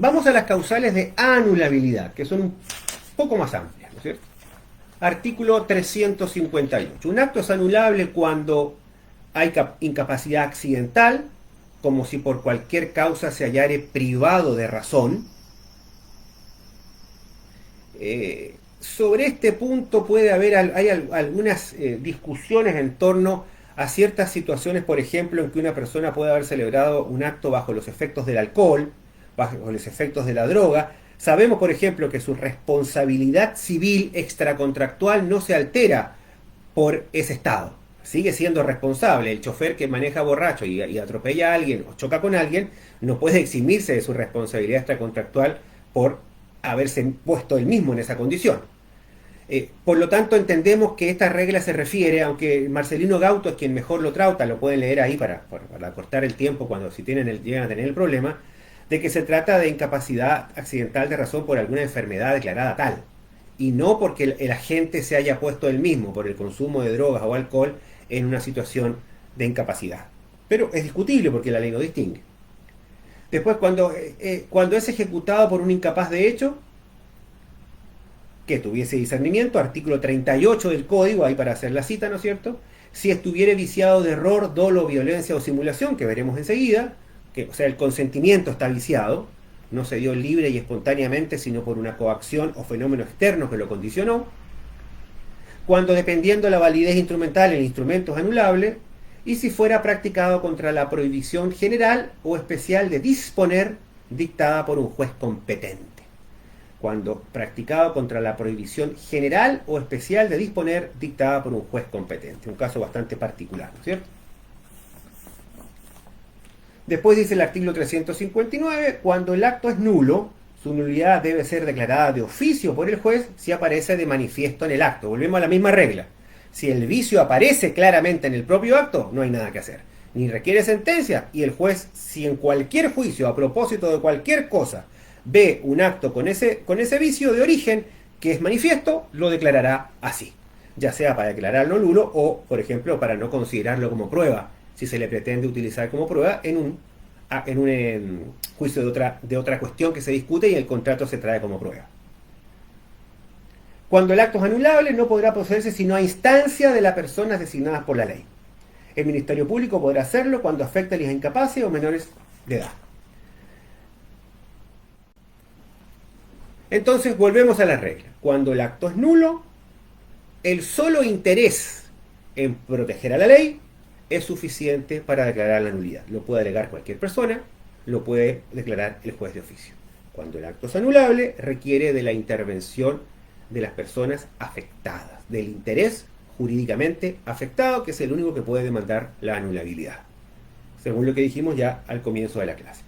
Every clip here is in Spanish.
Vamos a las causales de anulabilidad, que son un poco más amplias, ¿no es cierto? Artículo 358. Un acto es anulable cuando hay incapacidad accidental, como si por cualquier causa se hallare privado de razón. Sobre este punto puede haber algunas discusiones en torno a ciertas situaciones, por ejemplo, en que una persona puede haber celebrado un acto bajo los efectos del alcohol, bajo los efectos de la droga. Sabemos, por ejemplo, que su responsabilidad civil extracontractual no se altera por ese estado. Sigue siendo responsable. El chofer que maneja borracho y atropella a alguien o choca con alguien no puede eximirse de su responsabilidad extracontractual por haberse puesto él mismo en esa condición. Por lo tanto, entendemos que esta regla se refiere, aunque Marcelino Gauto es quien mejor lo trata, lo pueden leer ahí para cortar el tiempo cuando si llegan a tener el problema, de que se trata de incapacidad accidental de razón por alguna enfermedad declarada tal, y no porque el agente se haya puesto él mismo por el consumo de drogas o alcohol en una situación de incapacidad. Pero es discutible porque la ley no distingue. Después, cuando es ejecutado por un incapaz de hecho, que tuviese discernimiento, artículo 38 del Código, ahí para hacer la cita, ¿no es cierto? Si estuviere viciado de error, dolo, violencia o simulación, que veremos enseguida, o sea, el consentimiento está viciado, no se dio libre y espontáneamente, sino por una coacción o fenómeno externo que lo condicionó. Cuando, dependiendo la validez instrumental, el instrumento es anulable, y si fuera practicado contra la prohibición general o especial de disponer dictada por un juez competente. Cuando practicado contra la prohibición general o especial de disponer dictada por un juez competente. Un caso bastante particular, ¿no es cierto? Después dice el artículo 359, cuando el acto es nulo, su nulidad debe ser declarada de oficio por el juez si aparece de manifiesto en el acto. Volvemos a la misma regla. Si el vicio aparece claramente en el propio acto, no hay nada que hacer. Ni requiere sentencia, y el juez, si en cualquier juicio, a propósito de cualquier cosa, ve un acto con ese vicio de origen que es manifiesto, lo declarará así. Ya sea para declararlo nulo o, por ejemplo, para no considerarlo como prueba, si se le pretende utilizar como prueba en un juicio de otra cuestión que se discute y el contrato se trae como prueba. Cuando el acto es anulable, no podrá procederse sino a instancia de las personas designadas por la ley. El Ministerio Público podrá hacerlo cuando afecte a los incapaces o menores de edad. Entonces volvemos a la regla. Cuando el acto es nulo, el solo interés en proteger a la ley es suficiente para declarar la nulidad. Lo puede alegar cualquier persona, lo puede declarar el juez de oficio. Cuando el acto es anulable, requiere de la intervención de las personas afectadas, del interés jurídicamente afectado, que es el único que puede demandar la anulabilidad, según lo que dijimos ya al comienzo de la clase.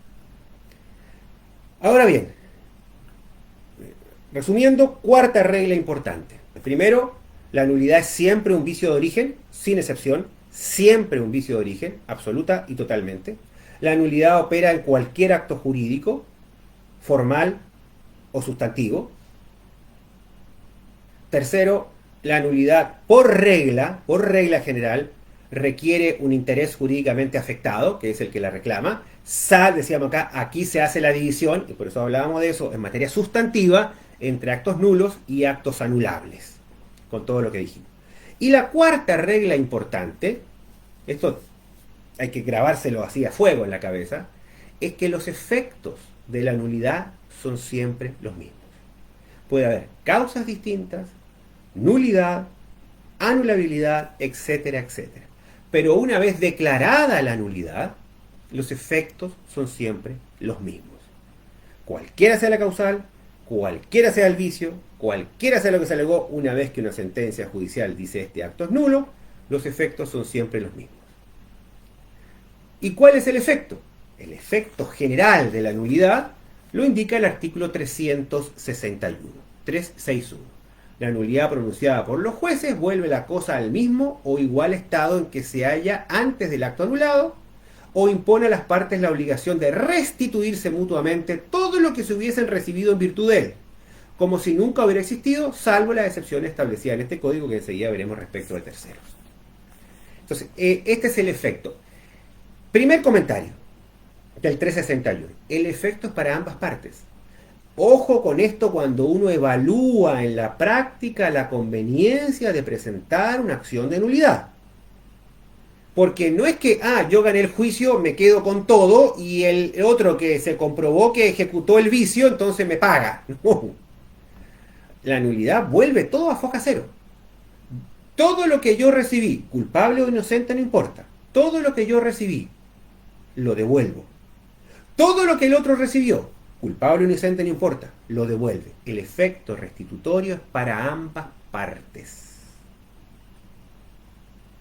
Ahora bien, resumiendo, cuarta regla importante. Primero, la nulidad es siempre un vicio de origen, sin excepción, siempre un vicio de origen, absoluta y totalmente. La nulidad opera en cualquier acto jurídico, formal o sustantivo. Tercero, la nulidad por regla general, requiere un interés jurídicamente afectado, que es el que la reclama. Decíamos acá, aquí se hace la división, y por eso hablábamos de eso, en materia sustantiva, entre actos nulos y actos anulables, con todo lo que dijimos. Y la cuarta regla importante, esto hay que grabárselo así a fuego en la cabeza, es que los efectos de la nulidad son siempre los mismos. Puede haber causas distintas, nulidad, anulabilidad, etcétera, etcétera. Pero una vez declarada la nulidad, los efectos son siempre los mismos. Cualquiera sea la causal, cualquiera sea el vicio, cualquiera sea lo que se alegó, una vez que una sentencia judicial dice este acto es nulo, los efectos son siempre los mismos. ¿Y cuál es el efecto? El efecto general de la nulidad lo indica el artículo 361. La nulidad pronunciada por los jueces vuelve la cosa al mismo o igual estado en que se halla antes del acto anulado, o impone a las partes la obligación de restituirse mutuamente todo lo que se hubiesen recibido en virtud de él, como si nunca hubiera existido, salvo las excepciones establecidas en este código que enseguida veremos respecto de terceros. Entonces, este es el efecto. Primer comentario. del 361. El efecto es para ambas partes. Ojo con esto cuando uno evalúa en la práctica la conveniencia de presentar una acción de nulidad. Porque no es que, yo gané el juicio, me quedo con todo y el otro que se comprobó que ejecutó el vicio, entonces me paga. No. La nulidad vuelve todo a foja cero. Todo lo que yo recibí, culpable o inocente, no importa. Todo lo que yo recibí, lo devuelvo. Todo lo que el otro recibió, culpable o inocente, no importa, lo devuelve. El efecto restitutorio es para ambas partes.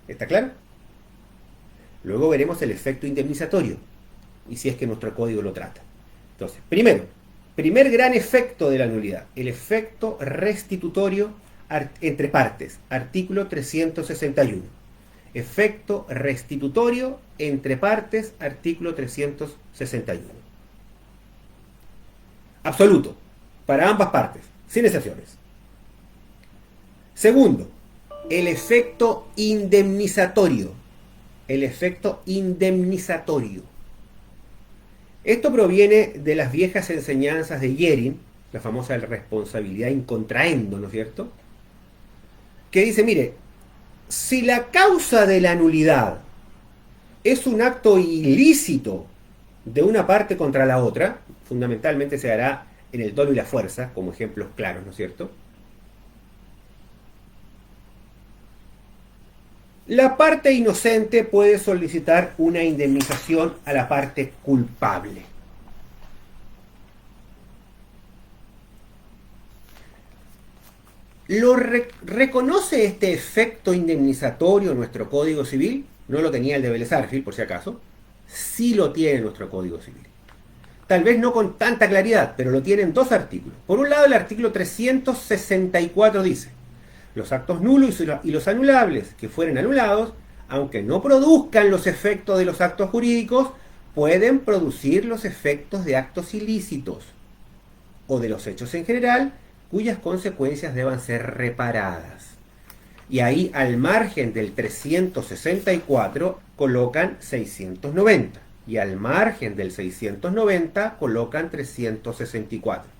¿Está claro? Luego veremos el efecto indemnizatorio, y si es que nuestro código lo trata. Entonces, primer gran efecto de la nulidad, el efecto restitutorio entre partes, artículo 361. Efecto restitutorio entre partes, artículo 361. Absoluto, para ambas partes, sin excepciones. Segundo, el efecto indemnizatorio. El efecto indemnizatorio. Esto proviene de las viejas enseñanzas de Yering, la famosa responsabilidad in contraendo, ¿no es cierto? Que dice, mire, si la causa de la nulidad es un acto ilícito de una parte contra la otra, fundamentalmente se hará en el dolo y la fuerza, como ejemplos claros, ¿no es cierto? La parte inocente puede solicitar una indemnización a la parte culpable. ¿Reconoce este efecto indemnizatorio nuestro Código Civil? No lo tenía el de Vélez Sarsfield, por si acaso. Sí lo tiene nuestro Código Civil. Tal vez no con tanta claridad, pero lo tiene en dos artículos. Por un lado, el artículo 364 dice: los actos nulos y los anulables que fueren anulados, aunque no produzcan los efectos de los actos jurídicos, pueden producir los efectos de actos ilícitos o de los hechos en general, cuyas consecuencias deban ser reparadas. Y ahí, al margen del 364, colocan 690. Y al margen del 690, colocan 364.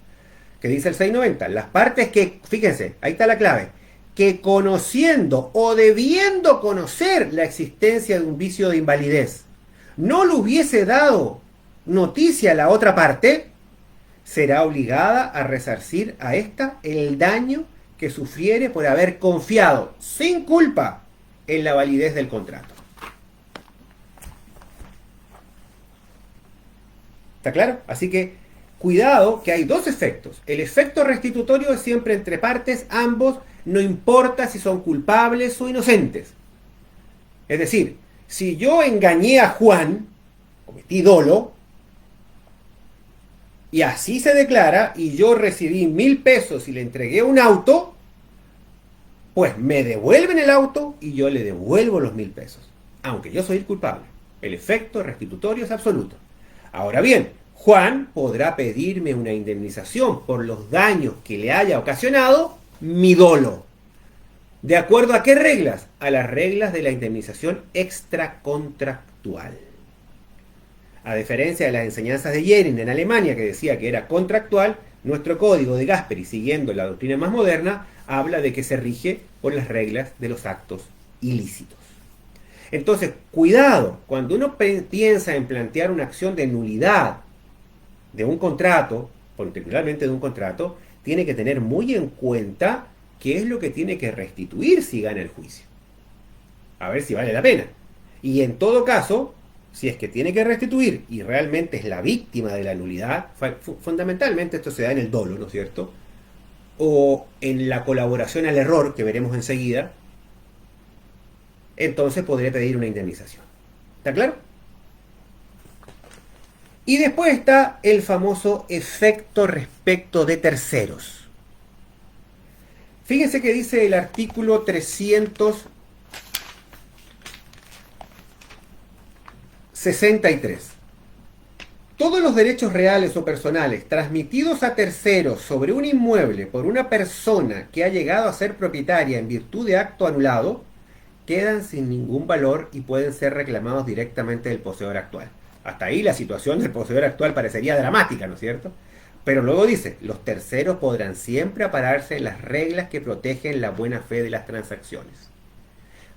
¿Qué dice el 690? Las partes que, fíjense, ahí está la clave, que conociendo o debiendo conocer la existencia de un vicio de invalidez, no le hubiese dado noticia a la otra parte, será obligada a resarcir a ésta el daño que sufriere por haber confiado sin culpa en la validez del contrato. ¿Está claro? Así que cuidado, que hay dos efectos. El efecto restitutorio es siempre entre partes, ambos, no importa si son culpables o inocentes. Es decir, si yo engañé a Juan, cometí dolo, y así se declara, y yo recibí 1.000 pesos y le entregué un auto, pues me devuelven el auto y yo le devuelvo los 1.000 pesos, aunque yo soy el culpable. El efecto restitutorio es absoluto. Ahora bien, Juan podrá pedirme una indemnización por los daños que le haya ocasionado mi dolo. ¿De acuerdo a qué reglas? A las reglas de la indemnización extracontractual. A diferencia de las enseñanzas de Yering en Alemania, que decía que era contractual, nuestro código de Gasperi, siguiendo la doctrina más moderna, habla de que se rige por las reglas de los actos ilícitos. Entonces, cuidado, cuando uno piensa en plantear una acción de nulidad de un contrato, particularmente de un contrato, tiene que tener muy en cuenta qué es lo que tiene que restituir si gana el juicio. A ver si vale la pena. Y en todo caso, si es que tiene que restituir y realmente es la víctima de la nulidad, fundamentalmente esto se da en el dolo, ¿no es cierto? O en la colaboración al error, que veremos enseguida, entonces podré pedir una indemnización. ¿Está claro? Y después está el famoso efecto respecto de terceros. Fíjense que dice el artículo 363. Todos los derechos reales o personales transmitidos a terceros sobre un inmueble por una persona que ha llegado a ser propietaria en virtud de acto anulado, quedan sin ningún valor y pueden ser reclamados directamente del poseedor actual. Hasta ahí la situación del poseedor actual parecería dramática, ¿no es cierto? Pero luego dice, los terceros podrán siempre ampararse en las reglas que protegen la buena fe de las transacciones.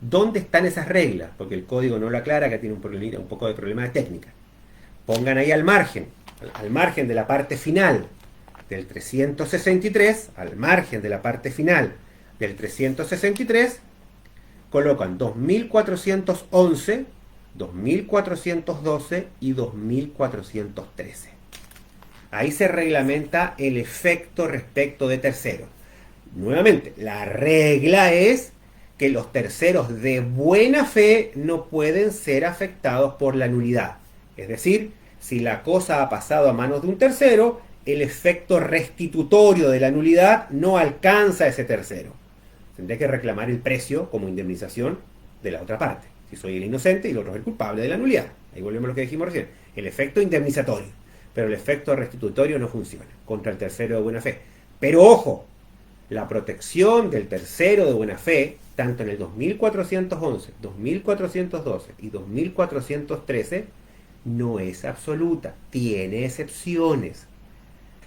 ¿Dónde están esas reglas? Porque el código no lo aclara, que tiene un poco de problema de técnica. Pongan ahí al margen de la parte final del 363, al margen de la parte final del 363, colocan 2411, 2412 y 2413. Ahí se reglamenta el efecto respecto de terceros. Nuevamente, la regla es que los terceros de buena fe no pueden ser afectados por la nulidad. Es decir, si la cosa ha pasado a manos de un tercero, el efecto restitutorio de la nulidad no alcanza a ese tercero. Tendré que reclamar el precio como indemnización de la otra parte. Si soy el inocente y el otro es el culpable de la nulidad. Ahí volvemos a lo que dijimos recién. El efecto indemnizatorio. Pero el efecto restitutorio no funciona contra el tercero de buena fe. Pero ojo, la protección del tercero de buena fe, tanto en el 2411, 2412 y 2413, no es absoluta. Tiene excepciones.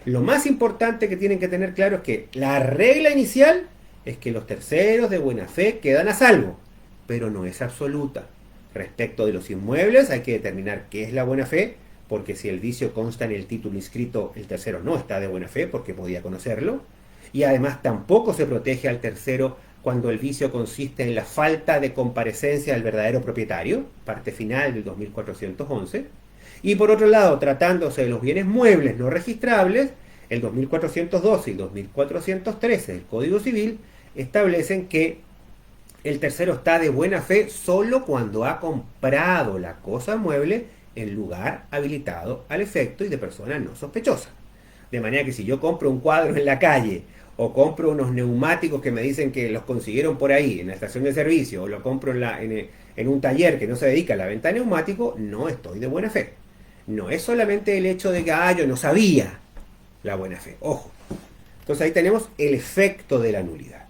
Lo más importante que tienen que tener claro es que la regla inicial es que los terceros de buena fe quedan a salvo, pero no es absoluta. Respecto de los inmuebles hay que determinar qué es la buena fe, porque si el vicio consta en el título inscrito, el tercero no está de buena fe porque podía conocerlo, y además tampoco se protege al tercero cuando el vicio consiste en la falta de comparecencia del verdadero propietario, parte final del 2411, y por otro lado, tratándose de los bienes muebles no registrables, el 2412 y 2413 del Código Civil establecen que el tercero está de buena fe solo cuando ha comprado la cosa mueble en lugar habilitado al efecto y de persona no sospechosa. De manera que si yo compro un cuadro en la calle, o compro unos neumáticos que me dicen que los consiguieron por ahí, en la estación de servicio, o lo compro en un taller que no se dedica a la venta de neumáticos, no estoy de buena fe. No es solamente el hecho de que yo no sabía la buena fe. Ojo. Entonces ahí tenemos el efecto de la nulidad.